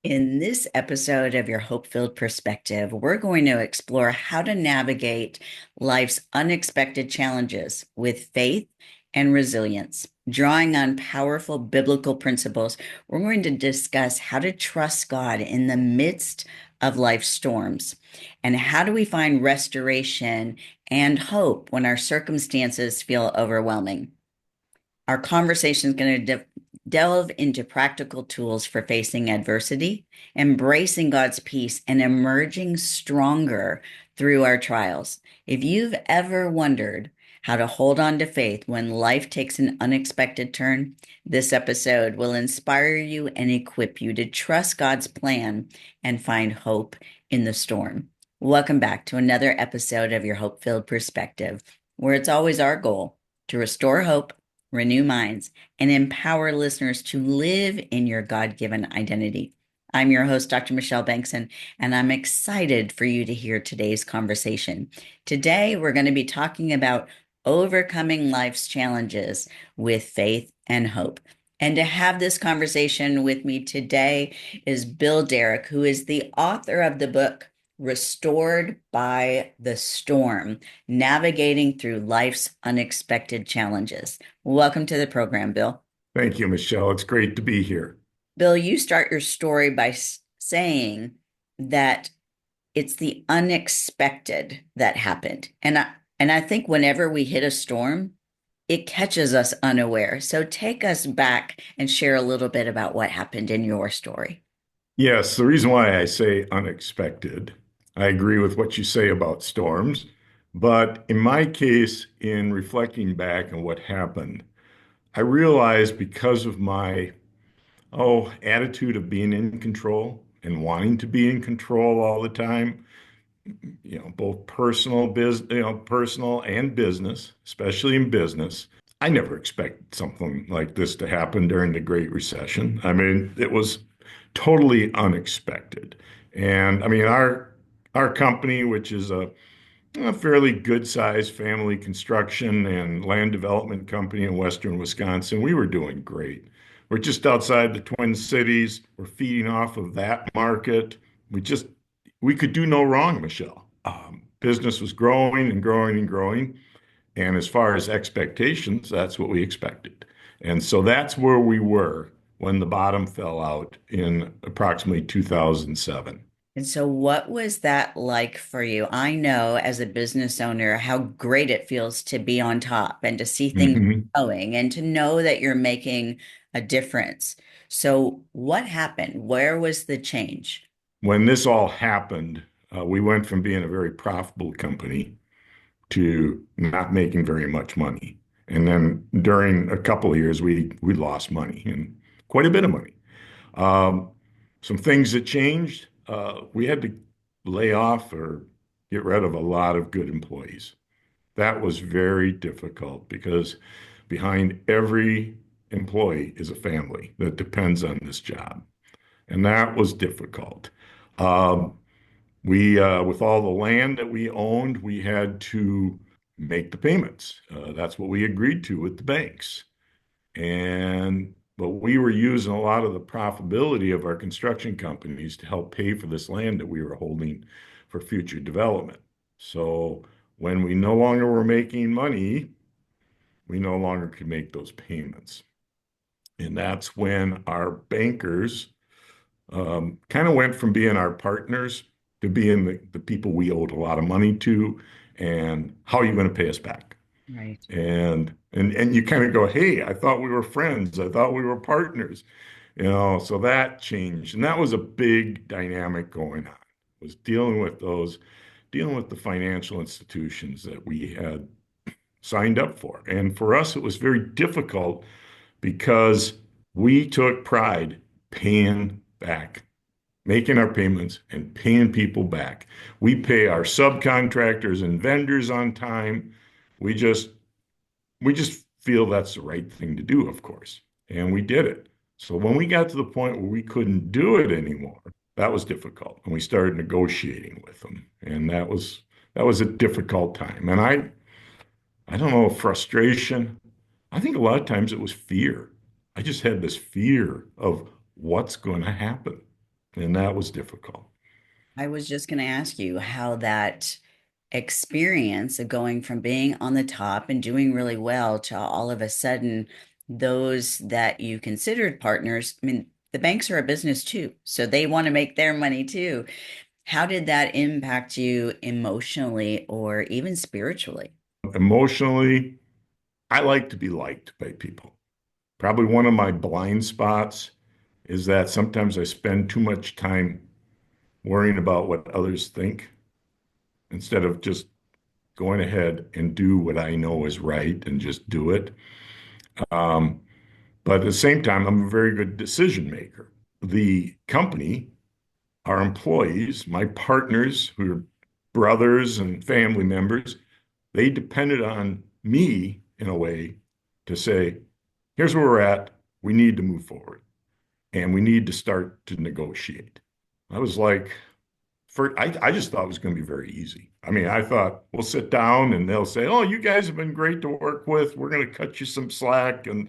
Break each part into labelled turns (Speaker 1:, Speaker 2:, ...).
Speaker 1: In this episode of Your Hope Filled Perspective, we're going to explore how to navigate life's unexpected challenges with faith and resilience. Drawing on powerful biblical principles, we're going to discuss how to trust God in the midst of life's storms and how do we find restoration and hope when our circumstances feel overwhelming. Our conversation is going to delve into practical tools for facing adversity, embracing God's peace, and emerging stronger through our trials. If you've ever wondered how to hold on to faith when life takes an unexpected turn, this episode will inspire you and equip you to trust God's plan and find hope in the storm. Welcome back to another episode of Your Hope Filled Perspective, where it's always our goal to restore hope, renew minds, and empower listeners to live in your God-given identity. I'm your host, Dr. Michelle Bengtson, and I'm excited for you to hear today's conversation. Today, we're going to be talking about overcoming life's challenges with faith and hope. And to have this conversation with me today is Bill Derrick, who is the author of the book Restored by the Storm, Navigating Through Life's Unexpected Challenges. Welcome to the program, Bill.
Speaker 2: Thank you, Michelle. It's great to be here.
Speaker 1: Bill, you start your story by saying that it's the unexpected that happened. And I think whenever we hit a storm, it catches us unaware. So take us back and share a little bit about what happened in your story.
Speaker 2: Yes, the reason why I say unexpected, I agree with what you say about storms, but in my case, in reflecting back on what happened, I realized because of my attitude of being in control and wanting to be in control all the time, both personal and business, especially in business. I never expected something like this to happen during the Great Recession. I mean, it was totally unexpected. And I mean, our company, which is a fairly good-sized family construction and land development company in western Wisconsin, we were doing great. We're just outside the Twin Cities. We're feeding off of that market. We could do no wrong, Michelle. Business was growing and growing and growing. And as far as expectations, that's what we expected. And so that's where we were when the bottom fell out in approximately 2007.
Speaker 1: And so, what was that like for you? I know as a business owner how great it feels to be on top and to see things
Speaker 2: Mhm.
Speaker 1: going and to know that you're making a difference. So, what happened? Where was the change?
Speaker 2: When this all happened, we went from being a very profitable company to not making very much money. And then during a couple of years, we lost money and quite a bit of money. Um, some things that changed, we had to lay off or get rid of a lot of good employees. That was very difficult because behind every employee is a family that depends on this job. And that was difficult. Um, with all the land that we owned, we had to make the payments. That's what we agreed to with the banks. But we were using a lot of the profitability of our construction companies to help pay for this land that we were holding for future development. So when we no longer were making money, we no longer could make those payments. And that's when our bankers kind of went from being our partners to being the people we owed a lot of money to, and how are you going to pay us back?
Speaker 1: Right.
Speaker 2: And you kind of go, hey, I thought we were friends. I thought we were partners. So that changed. And that was a big dynamic going on, was dealing with the financial institutions that we had signed up for. And for us, it was very difficult because we took pride paying back, making our payments and paying people back. We pay our subcontractors and vendors on time. We just we just feel that's the right thing to do, of course. And we did it. So when we got to the point where we couldn't do it anymore, that was difficult. And we started negotiating with them. And that was a difficult time. And I don't know, frustration. I think a lot of times it was fear. I just had this fear of what's going to happen. And that was difficult.
Speaker 1: I was just going to ask you how that experience of going from being on the top and doing really well to all of a sudden those that you considered partners, I mean, the banks are a business too, so they want to make their money too. How did that impact you emotionally or even spiritually?
Speaker 2: Emotionally, I like to be liked by people. Probably one of my blind spots is that sometimes I spend too much time worrying about what others think instead of just going ahead and do what I know is right and just do it. Um, but at the same time, I'm a very good decision maker. The company, our employees, my partners, who are brothers and family members, they depended on me in a way to say, here's where we're at. We need to move forward and we need to start to negotiate. I was like, I just thought it was going to be very easy. I mean, I thought we'll sit down and they'll say, "Oh, you guys have been great to work with. We're going to cut you some slack." And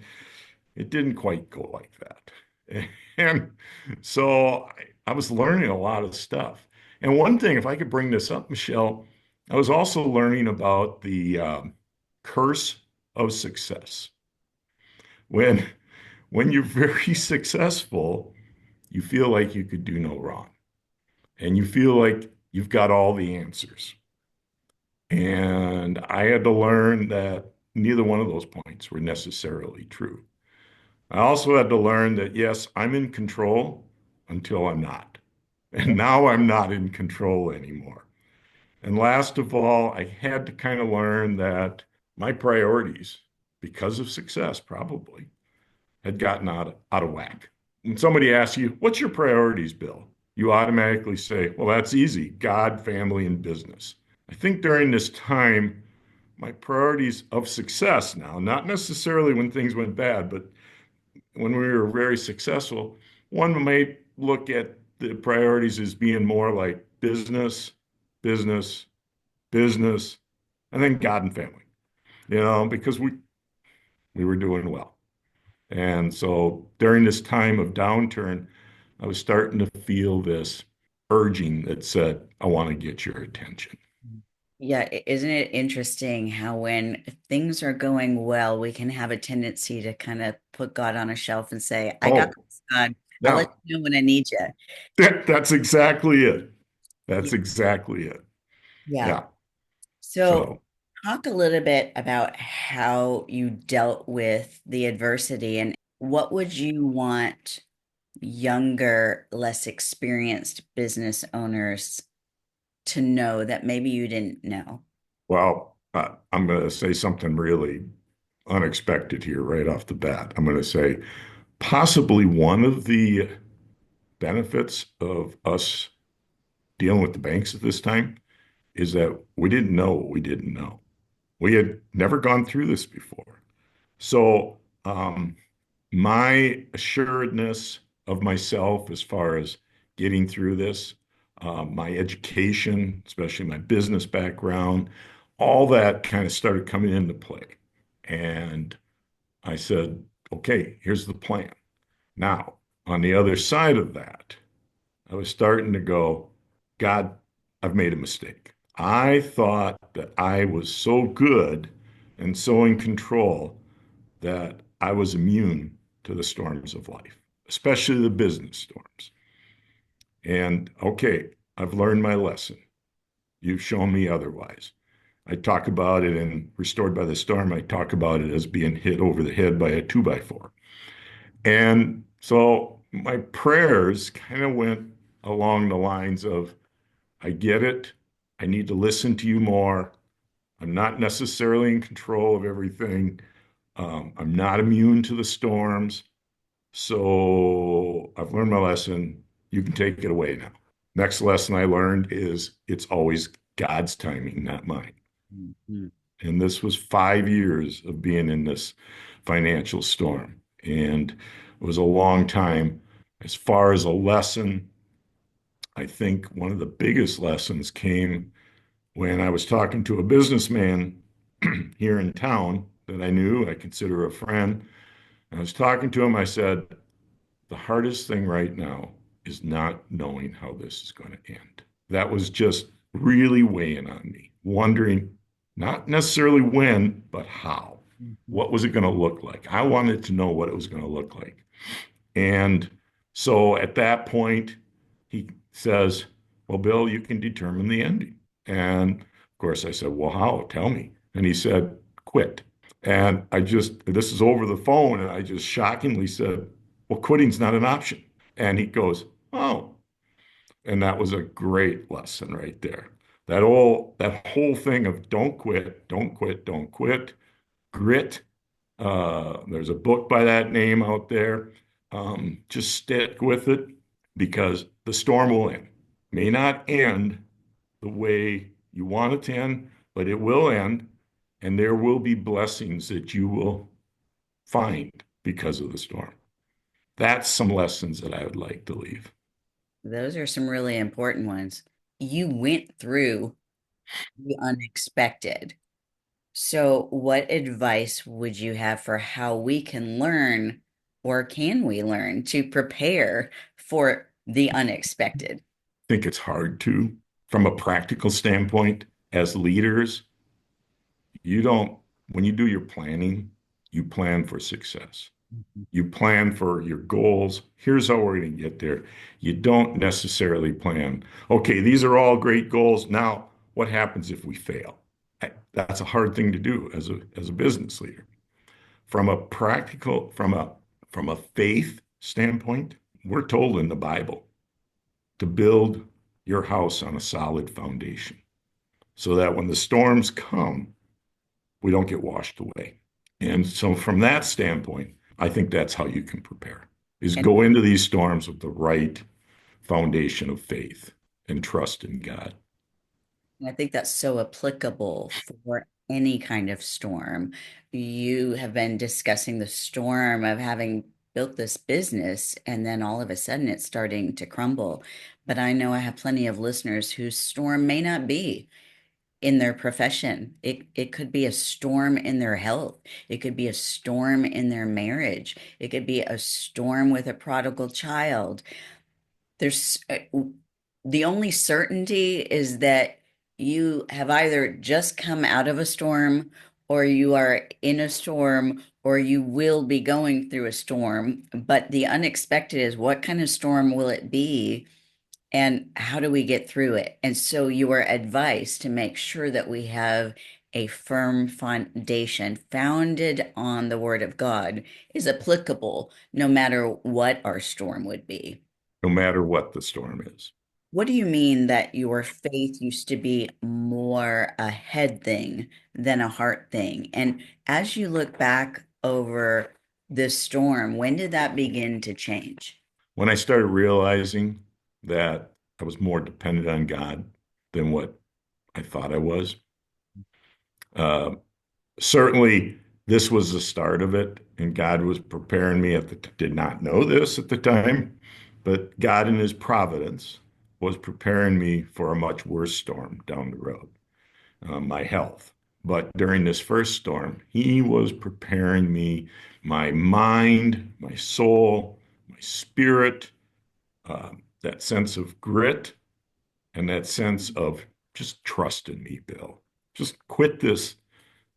Speaker 2: it didn't quite go like that. And so I was learning a lot of stuff. And one thing, if I could bring this up, Michelle, I was also learning about the curse of success. When when you're very successful, you feel like you could do no wrong, and you feel like you've got all the answers. And I had to learn that neither one of those points were necessarily true. I also had to learn that, yes, I'm in control until I'm not. And now I'm not in control anymore. And last of all, I had to kind of learn that my priorities, because of success, probably, had gotten out of whack. When somebody asks you, what's your priorities, Bill? You automatically say, well, that's easy, God, family, and business. I think during this time, my priorities of success now, not necessarily when things went bad, but when we were very successful, one might look at the priorities as being more like business, business, business, and then God and family, because we were doing well. And so during this time of downturn, I was starting to feel this urging that said, I want to get your attention.
Speaker 1: Yeah, isn't it interesting how when things are going well, we can have a tendency to kind of put God on a shelf and say, I got
Speaker 2: Oh,
Speaker 1: this, God. I'll let
Speaker 2: now
Speaker 1: you know when I need you.
Speaker 2: that's exactly it.
Speaker 1: Yeah.
Speaker 2: That's exactly it.
Speaker 1: Yeah.
Speaker 2: Yeah.
Speaker 1: So
Speaker 2: So,
Speaker 1: talk a little bit about how you dealt with the adversity and what would you want younger, less experienced business owners to know that maybe you didn't know?
Speaker 2: well, I'm going to say something really unexpected here right off the bat. I'm going to say possibly one of the benefits of us dealing with the banks at this time is that we didn't know what we didn't know. We had never gone through this before. So, my assuredness of myself as far as getting through this, my education, especially my business background, all that kind of started coming into play. And I said, okay, here's the plan. Now, on the other side of that, I was starting to go, God, I've made a mistake. I thought that I was so good and so in control that I was immune to the storms of life, especially the business storms. And okay, I've learned my lesson. You've shown me otherwise. I talk about it in Restored by the Storm. I talk about it as being hit over the head by a two by four. And so my prayers kind of went along the lines of, I get it. I need to listen to you more. I'm not necessarily in control of everything. I'm not immune to the storms. So I've learned my lesson. You can take it away now. Next lesson I learned is it's always God's timing, not mine.
Speaker 1: Mhm.
Speaker 2: And this was 5 years of being in this financial storm. And it was a long time. As far as a lesson, I think one of the biggest lessons came when I was talking to a businessman here in town that I knew, I consider a friend. I was talking to him. I said, the hardest thing right now is not knowing how this is going to end. That was just really weighing on me, wondering not necessarily when, but how.
Speaker 1: Mhm.
Speaker 2: What was it going to look like? I wanted to know what it was going to look like. And so at that point, he says, well, Bill, you can determine the ending. And of course, I said, well, how? Tell me. And he said, quit. And this is over the phone. And I just shockingly said, well, quitting's not an option. And he goes, oh. And that was a great lesson right there. That whole thing of don't quit, don't quit, don't quit, grit. There's a book by that name out there. Just stick with it because the storm will end. May not end the way you want it to end, but it will end, and there will be blessings that you will find because of the storm. That's some lessons that I would like to leave.
Speaker 1: Those are some really important ones. You went through the unexpected. So, what advice would you have for how we can learn, or can we learn to prepare for the unexpected?
Speaker 2: I think it's hard to, from a practical standpoint, as leaders, you don't, when you do your planning, you plan for success.
Speaker 1: Mhm.
Speaker 2: You plan for your goals. Here's how we're going to get there. You don't necessarily plan, okay, these are all great goals. Now, what happens if we fail? That's a hard thing to do as a business leader. From a practical, from a faith standpoint, we're told in the Bible to build your house on a solid foundation so that when the storms come, we don't get washed away. And so from that standpoint, I think that's how you can prepare is
Speaker 1: And
Speaker 2: go into these storms with the right foundation of faith and trust in God.
Speaker 1: I think that's so applicable for any kind of storm. You have been discussing the storm of having built this business and then all of a sudden it's starting to crumble. But I know I have plenty of listeners whose storm may not be in their profession. It could be a storm in their health. It could be a storm in their marriage. It could be a storm with a prodigal child. There's the only certainty is that you have either just come out of a storm or you are in a storm or you will be going through a storm. But the unexpected is what kind of storm will it be? And how do we get through it? And so, your advice to make sure that we have a firm foundation founded on the Word of God is applicable no matter what our storm would be.
Speaker 2: No matter what the storm is.
Speaker 1: What do you mean that your faith used to be more a head thing than a heart thing? And as you look back over this storm, when did that begin to change?
Speaker 2: When I started realizing that I was more dependent on God than what I thought I was, uh, certainly this was the start of it, and God was preparing me did not know this at the time, but God in his providence was preparing me for a much worse storm down the road, my health. But during this first storm, he was preparing me, my mind, my soul, my spirit, that sense of grit and that sense of just trust in me, Bill. Just quit this.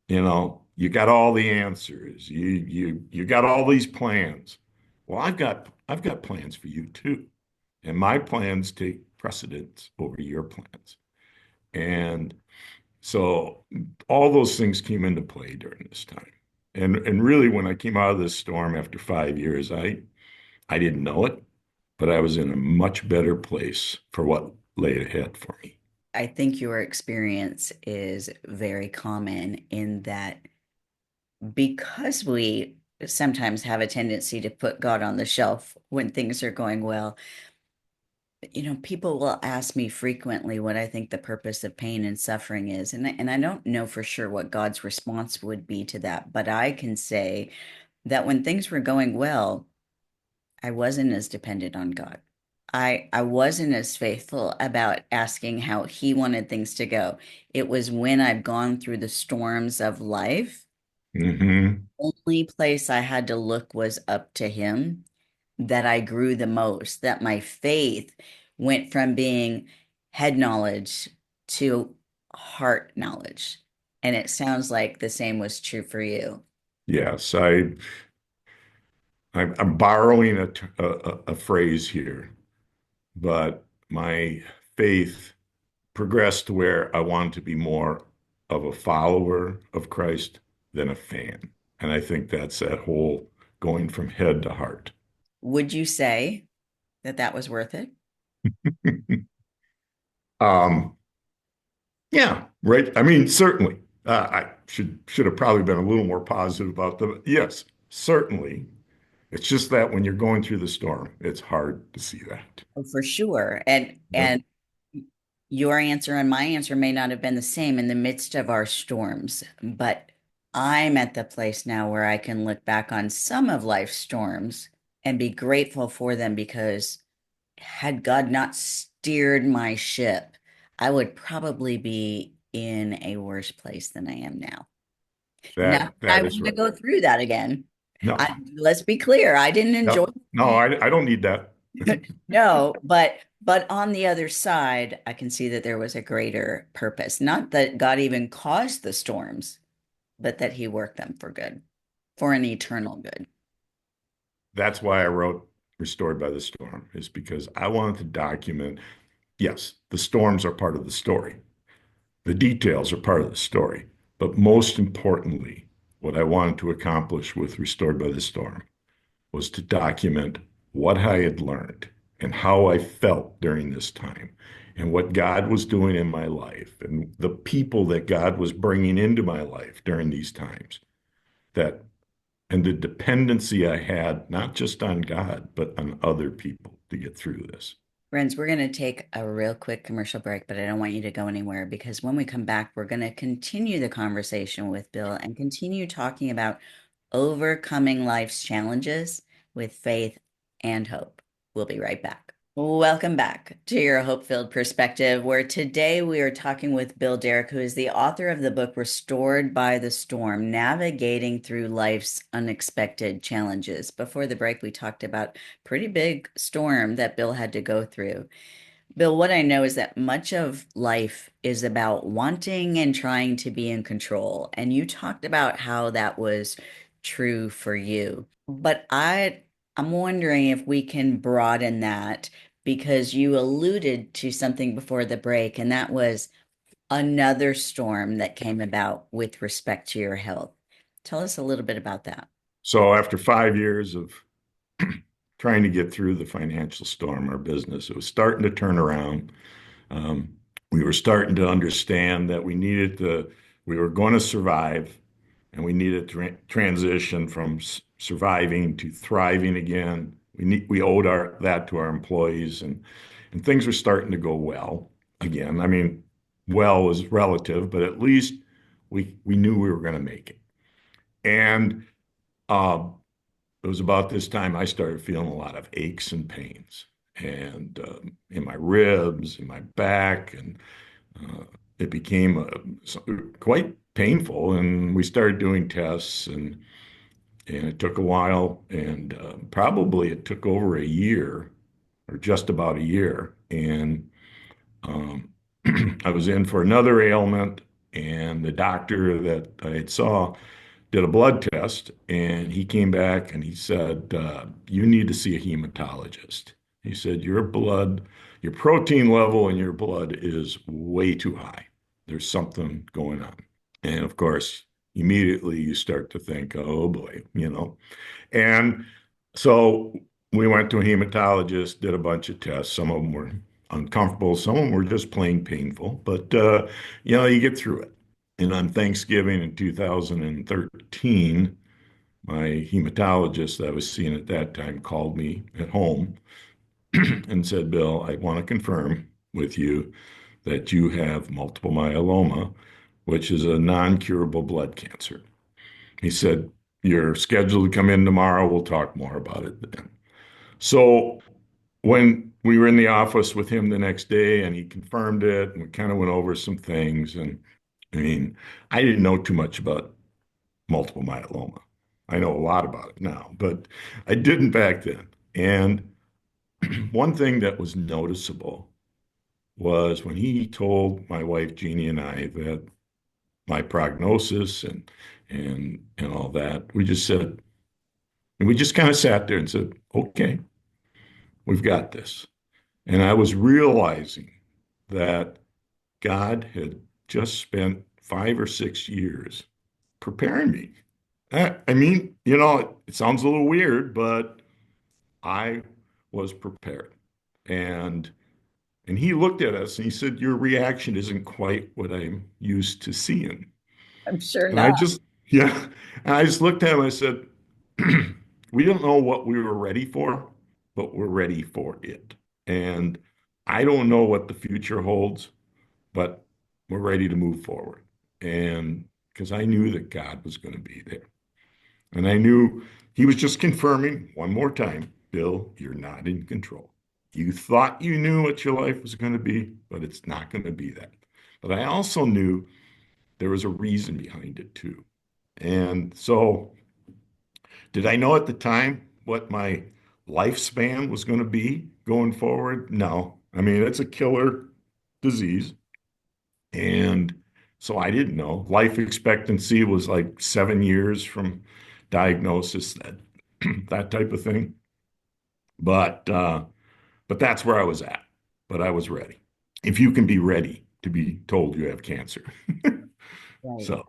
Speaker 2: You got all the answers. You got all these plans. Well, I've got plans for you too. And my plans take precedence over your plans. And so all those things came into play during this time. And really when I came out of this storm after 5 years, I didn't know it, but I was in a much better place for what lay ahead for me.
Speaker 1: I think your experience is very common in that because we sometimes have a tendency to put God on the shelf when things are going well. People will ask me frequently what I think the purpose of pain and suffering is. And I don't know for sure what God's response would be to that, but I can say that when things were going well, I wasn't as dependent on God. I wasn't as faithful about asking how he wanted things to go. It was when I've gone through the storms of life,
Speaker 2: Hmm.
Speaker 1: only place I had to look was up to him. that I grew the most, that my faith went from being head knowledge to heart knowledge. And it sounds like the same was true for you.
Speaker 2: Yes, I'm borrowing a phrase here, but my faith progressed to where I wanted to be more of a follower of Christ than a fan. And I think that's that whole going from head to heart.
Speaker 1: Would you say that that was worth it?
Speaker 2: Um, yeah, right. I mean, certainly. I should have probably been a little more positive about the yes, certainly. It's just that when you're going through the storm, it's hard to see that.
Speaker 1: Oh, for sure.
Speaker 2: Yep.
Speaker 1: And your answer and my answer may not have been the same in the midst of our storms, but I'm at the place now where I can look back on some of life's storms and be grateful for them because had God not steered my ship, I would probably be in a worse place than I am now. Not that I
Speaker 2: That is
Speaker 1: want to
Speaker 2: right.
Speaker 1: go through that again.
Speaker 2: No,
Speaker 1: Let's be clear, I didn't enjoy
Speaker 2: no, no, I don't need that.
Speaker 1: No, but on the other side, I can see that there was a greater purpose. Not that God even caused the storms, but that he worked them for good, for an eternal good.
Speaker 2: That's why I wrote Restored by the Storm, is because I wanted to document, yes, the storms are part of the story. The details are part of the story. But most importantly, what I wanted to accomplish with Restored by the Storm was to document what I had learned and how I felt during this time and what God was doing in my life and the people that God was bringing into my life during these times that and the dependency I had, not just on God, but on other people to get through this.
Speaker 1: Friends, we're going to take a real quick commercial break, but I don't want you to go anywhere because when we come back, we're going to continue the conversation with Bill and continue talking about overcoming life's challenges with faith and hope. We'll be right back. Welcome back to your hope-filled perspective, where today we are talking with Bill Derrick, who is the author of the book Restored by the Storm, Navigating Through Life's Unexpected Challenges. Before the break, we talked about pretty big storm that Bill had to go through. Bill, what I know is that much of life is about wanting and trying to be in control. And you talked about how that was true for you. But I'm wondering if we can broaden that because you alluded to something before the break, and that was another storm that came about with respect to your health. Tell us a little bit about that.
Speaker 2: So after 5 years of trying to get through the financial storm, our business, it was starting to turn around. Um, we were starting to understand that we were going to survive and we needed to transition from surviving to thriving again. We owed that to our employees and things were starting to go well again. I mean, well is relative, but at least we knew we were going to make it. And uh, it was about this time I started feeling a lot of aches and pains, and in my ribs, in my back, and uh, it became quite painful. And we started doing tests, and it took a while, and probably it took over a year, or just about a year. And um, I was in for another ailment, and the doctor that I had saw did a blood test, and he came back and he said, "You need to see a hematologist." He said, your protein level in your blood is way too high. There's something going on." And of course, immediately you start to think, oh boy, you know. And so we went to a hematologist, did a bunch of tests. Some of them were uncomfortable, some of them were just plain painful, but you get through it. And on Thanksgiving in 2013, my hematologist that I was seeing at that time called me at home and said, "Bill, I want to confirm with you that you have multiple myeloma, which is a non-curable blood cancer." He said, "You're scheduled to come in tomorrow. We'll talk more about it then." So when we were in the office with him the next day and he confirmed it, and we kind of went over some things. And I mean, I didn't know too much about multiple myeloma. I know a lot about it now, but I didn't back then. And one thing that was noticeable was when he told my wife Jeannie and I that my prognosis and all that, we just said, and we just kind of sat there and said, okay, we've got this. And I was realizing that God had just spent 5 or 6 years preparing me. I mean, it sounds a little weird, but I was prepared. And and he looked at us and he said, your reaction isn't quite what I'm used to seeing.
Speaker 1: I'm sure
Speaker 2: And I
Speaker 1: not.
Speaker 2: just, yeah, and I just looked at him and I said, we don't know what we were ready for, but we're ready for it. And I don't know what the future holds, but we're ready to move forward. And because I knew that God was going to be there. And I knew he was just confirming one more time, Bill, you're not in control. You thought you knew what your life was going to be, but it's not going to be that. But I also knew there was a reason behind it too. And so, did I know at the time what my lifespan was going to be going forward? No. I mean, it's a killer disease. And so I didn't know. Life expectancy was like 7 years from diagnosis, that that type of thing. But but that's where I was at. But I was ready. If you can be ready to be told you have cancer.
Speaker 1: Right.
Speaker 2: So,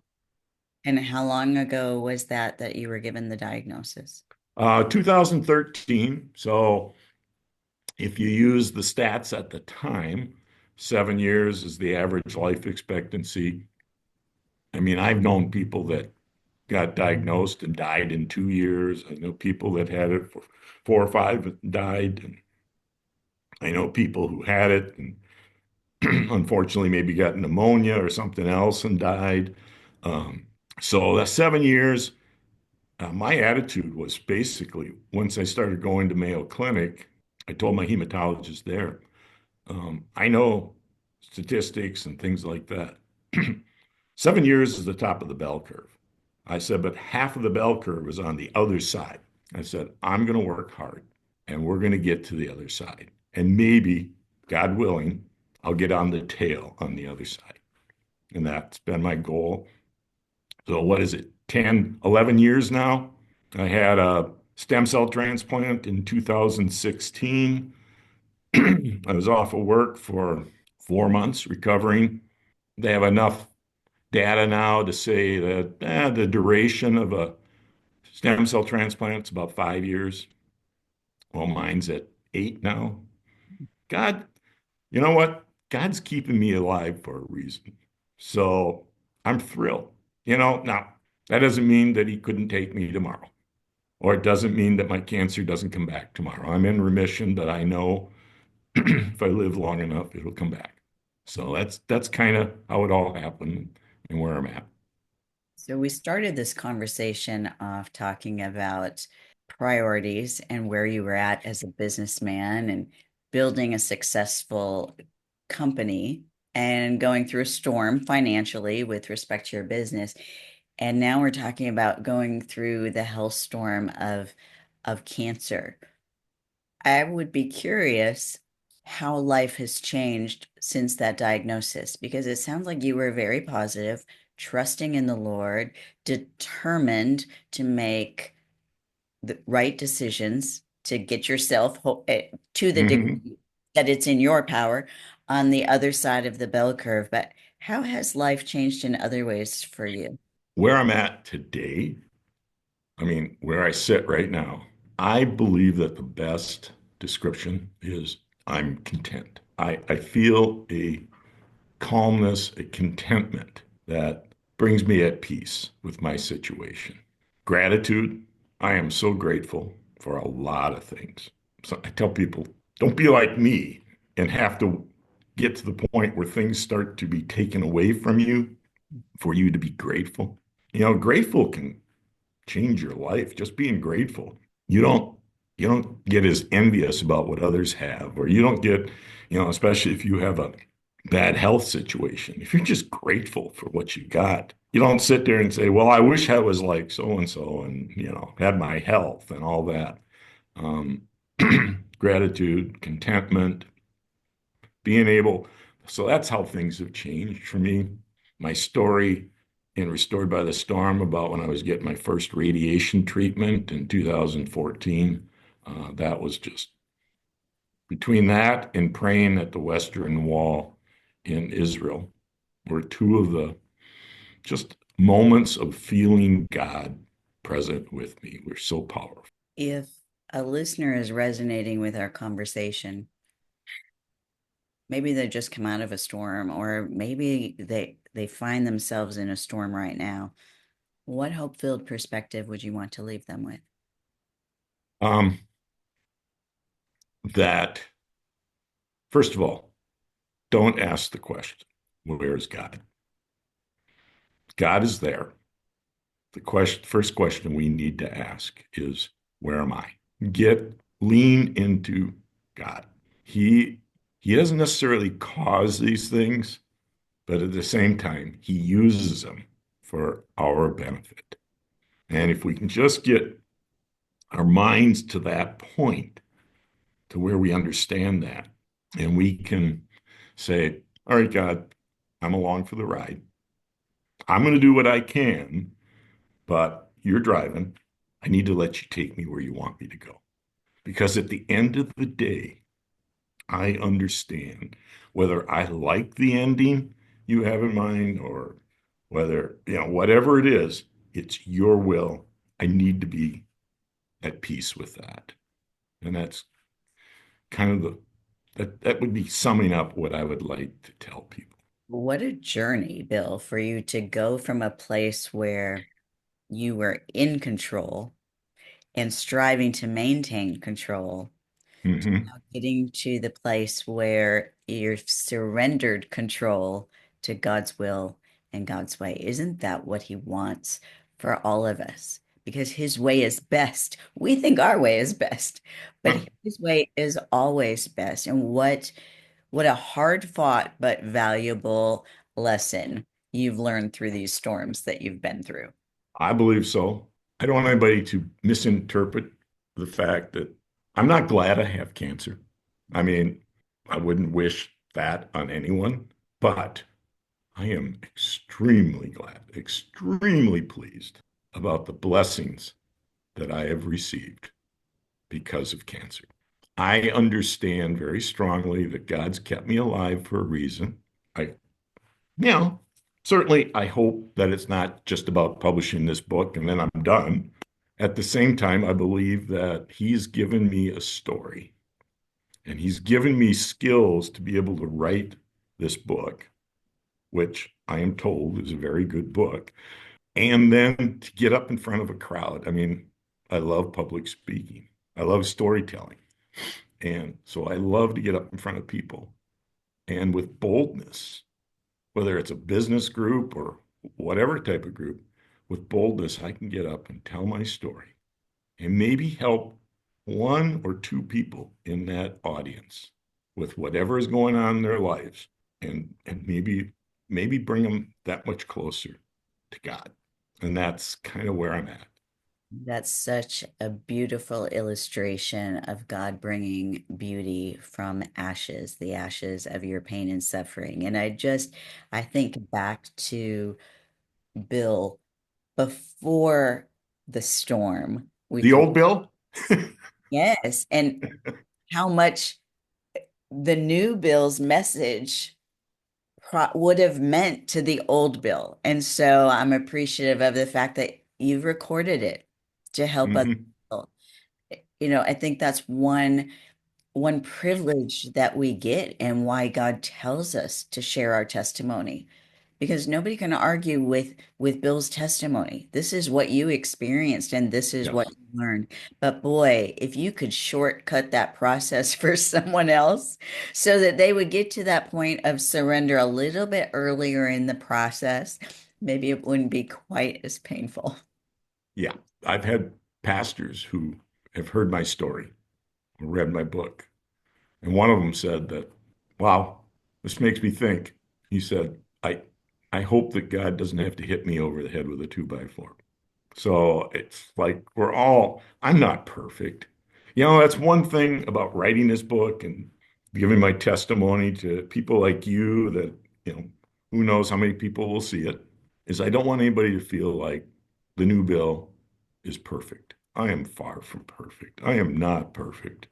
Speaker 1: And how long ago was that you were given the diagnosis?
Speaker 2: 2013. So if you use the stats at the time, 7 years is the average life expectancy. I mean, I've known people that got diagnosed and died in 2 years. I know people that had it for 4 or 5 and died. And I know people who had it and unfortunately maybe got pneumonia or something else and died. Um, so that's 7 years. My attitude was basically once I started going to Mayo Clinic, I told my hematologist there, I know statistics and things like that. 7 years is the top of the bell curve. I said, but half of the bell curve is on the other side. I said, I'm going to work hard and we're going to get to the other side. And maybe, God willing, I'll get on the tail on the other side. And that's been my goal. So, what is it, 10, 11 years now? I had a stem cell transplant in 2016. I was off of work for 4 months recovering. They have enough data now to say that the duration of a stem cell transplant is about 5 years. Well, mine's at 8 now. God, you know what? God's keeping me alive for a reason. So I'm thrilled. Now that doesn't mean that he couldn't take me tomorrow, or it doesn't mean that my cancer doesn't come back tomorrow. I'm in remission, but I know if I live long enough, it'll come back. So that's kind of how it all happened and where I'm at.
Speaker 1: So we started this conversation off talking about priorities and where you were at as a businessman and building a successful company and going through a storm financially with respect to your business. And now we're talking about going through the hell storm of cancer. I would be curious how life has changed since that diagnosis, because it sounds like you were very positive, trusting in the Lord, determined to make the right decisions to get yourself to the
Speaker 2: Mhm.
Speaker 1: degree that it's in your power on the other side of the bell curve. But how has life changed in other ways for you?
Speaker 2: Where I'm at today, I mean, where I sit right now, I believe that the best description is I'm content. I feel a calmness, a contentment that brings me at peace with my situation. Gratitude, I am so grateful for a lot of things. So I tell people, don't be like me and have to get to the point where things start to be taken away from you for you to be grateful. Grateful can change your life. Just being grateful. You don't you don't get as envious about what others have, or you don't get, especially if you have a bad health situation. If you're just grateful for what you got, you don't sit there and say, "Well, I wish I was like so and so, and had my health and all that." Um, gratitude, contentment, being able. So that's how things have changed for me. My story in Restored by the Storm about when I was getting my first radiation treatment in 2014, that was just between that and praying at the Western Wall in Israel were two of the just moments of feeling God present with me were so powerful.
Speaker 1: If a listener is resonating with our conversation, maybe they just come out of a storm, or maybe they find themselves in a storm right now. What hope-filled perspective would you want to leave them with?
Speaker 2: Um, that, first of all, don't ask the question, where is God? God is there. First question we need to ask is, where am I? Lean into God. He, he doesn't necessarily cause these things, but at the same time, he uses them for our benefit. And if we can just get our minds to that point, to where we understand that, and we can say, all right, God, I'm along for the ride. I'm going to do what I can, but you're driving. I need to let you take me where you want me to go. Because at the end of the day, I understand whether I like the ending you have in mind or whether, whatever it is, it's your will. I need to be at peace with that. And that's kind of that would be summing up what I would like to tell people.
Speaker 1: What a journey, Bill, for you to go from a place where you were in control and striving to maintain control,
Speaker 2: Hmm.
Speaker 1: now getting to the place where you've surrendered control to God's will and God's way. Isn't that what He wants for all of us? Because His way is best. We think our way is best, but His way is always best. And what a hard fought but valuable lesson you've learned through these storms that you've been through.
Speaker 2: I believe so. I don't want anybody to misinterpret the fact that I'm not glad I have cancer. I mean, I wouldn't wish that on anyone, but I am extremely glad, extremely pleased about the blessings that I have received because of cancer. I understand very strongly that God's kept me alive for a reason. I, you know, certainly I hope that it's not just about publishing this book and then I'm done. At the same time, I believe that He's given me a story and He's given me skills to be able to write this book, which I am told is a very good book. And then to get up in front of a crowd. I mean, I love public speaking. I love storytelling. And so I love to get up in front of people and with boldness, whether it's a business group or whatever type of group, with boldness, I can get up and tell my story and maybe help one or two people in that audience with whatever is going on in their lives and maybe bring them that much closer to God. And that's kind of where I'm at.
Speaker 1: That's such a beautiful illustration of God bringing beauty from ashes, the ashes of your pain and suffering. And I think back to Bill before the storm. We
Speaker 2: The
Speaker 1: can,
Speaker 2: old Bill?
Speaker 1: yes, and how much the new Bill's message would have meant to the old Bill. And so I'm appreciative of the fact that you've recorded it to help other
Speaker 2: Hmm.
Speaker 1: people. I think that's one privilege that we get and why God tells us to share our testimony, because nobody can argue with Bill's testimony. This is what you experienced and this is what
Speaker 2: Yes.
Speaker 1: you learned. But boy, if you could shortcut that process for someone else so that they would get to that point of surrender a little bit earlier in the process, maybe it wouldn't be quite as painful.
Speaker 2: Yeah. I've had pastors who have heard my story, read my book. And one of them said that, wow, this makes me think. He said, I hope that God doesn't have to hit me over the head with a 2x4. So it's like I'm not perfect. That's one thing about writing this book and giving my testimony to people like you that, you know, who knows how many people will see it, is I don't want anybody to feel like the new Bill is perfect. I am far from perfect. I am not perfect.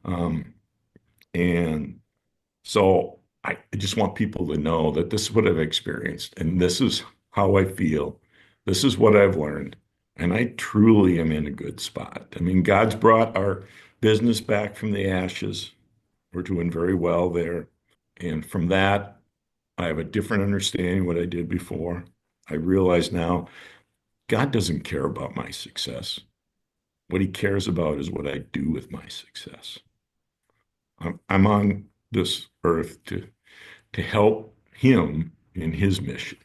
Speaker 2: Um, and so I just want people to know that this is what I've experienced and this is how I feel. This is what I've learned. And I truly am in a good spot. I mean, God's brought our business back from the ashes. We're doing very well there. And from that, I have a different understanding of what I did before. I realize now God doesn't care about my success. What he cares about is what I do with my success. I'm on this earth to help him in his mission.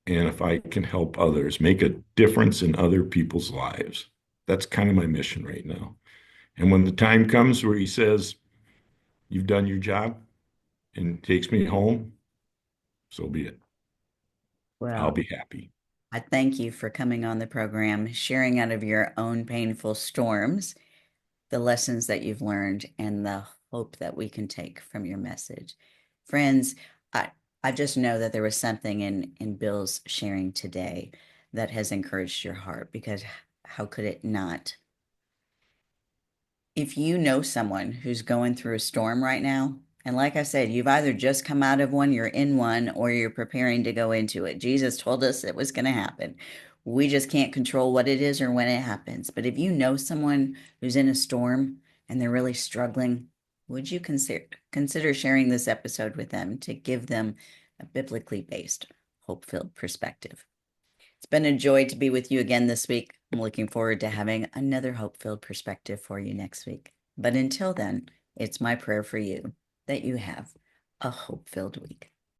Speaker 2: And if I can help others, make a difference in other people's lives, that's kind of my mission right now. And when the time comes where he says, you've done your job and takes me home, so be it. I'll
Speaker 1: Well,
Speaker 2: be happy.
Speaker 1: I thank you for coming on the program, sharing out of your own painful storms, the lessons that you've learned, and the hope that we can take from your message. Friends, I, I just know that there was something in Bill's sharing today that has encouraged your heart because how could it not? If you know someone who's going through a storm right now, and like I said, you've either just come out of one, you're in one, or you're preparing to go into it. Jesus told us it was going to happen. We just can't control what it is or when it happens. But if you know someone who's in a storm and they're really struggling, would you consider sharing this episode with them to give them a biblically based, hope-filled perspective? It's been a joy to be with you again this week. I'm looking forward to having another hope-filled perspective for you next week. But until then, it's my prayer for you that you have a hope-filled week.